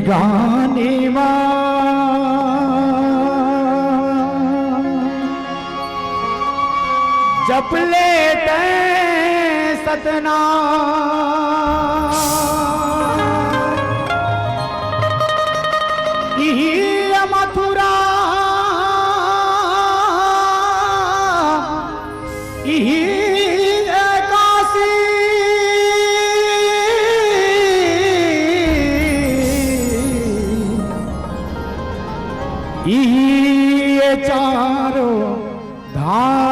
गाने जप लेते सतना मथुरा काशी ये चारों धाम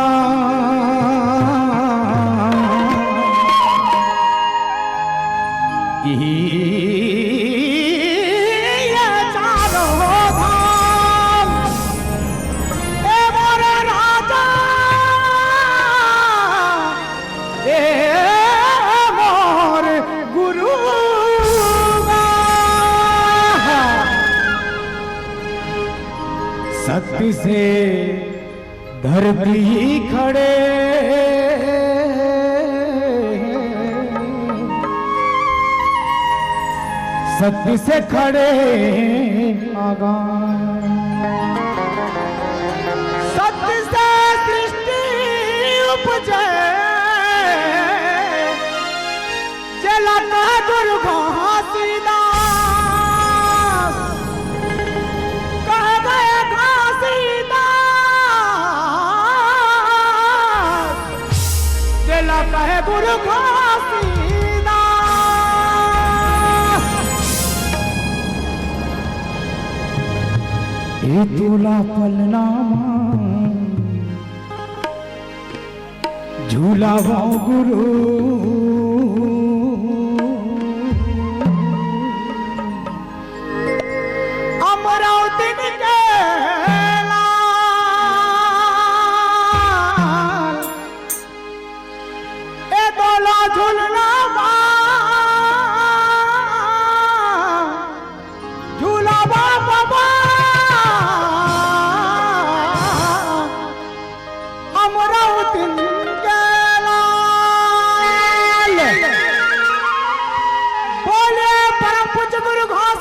सत्य से धरती खड़े सत्य से खड़े आगा सत्य से सृष्टि उपजे चला गुरु घासीदा कहे गुरु घासीदास ये तोला पलनामा झूला वो गुरु अमरावती के झूलना झूला बाबा अमरावती के लाल बोले परम पूज्य गुरु घासीदास।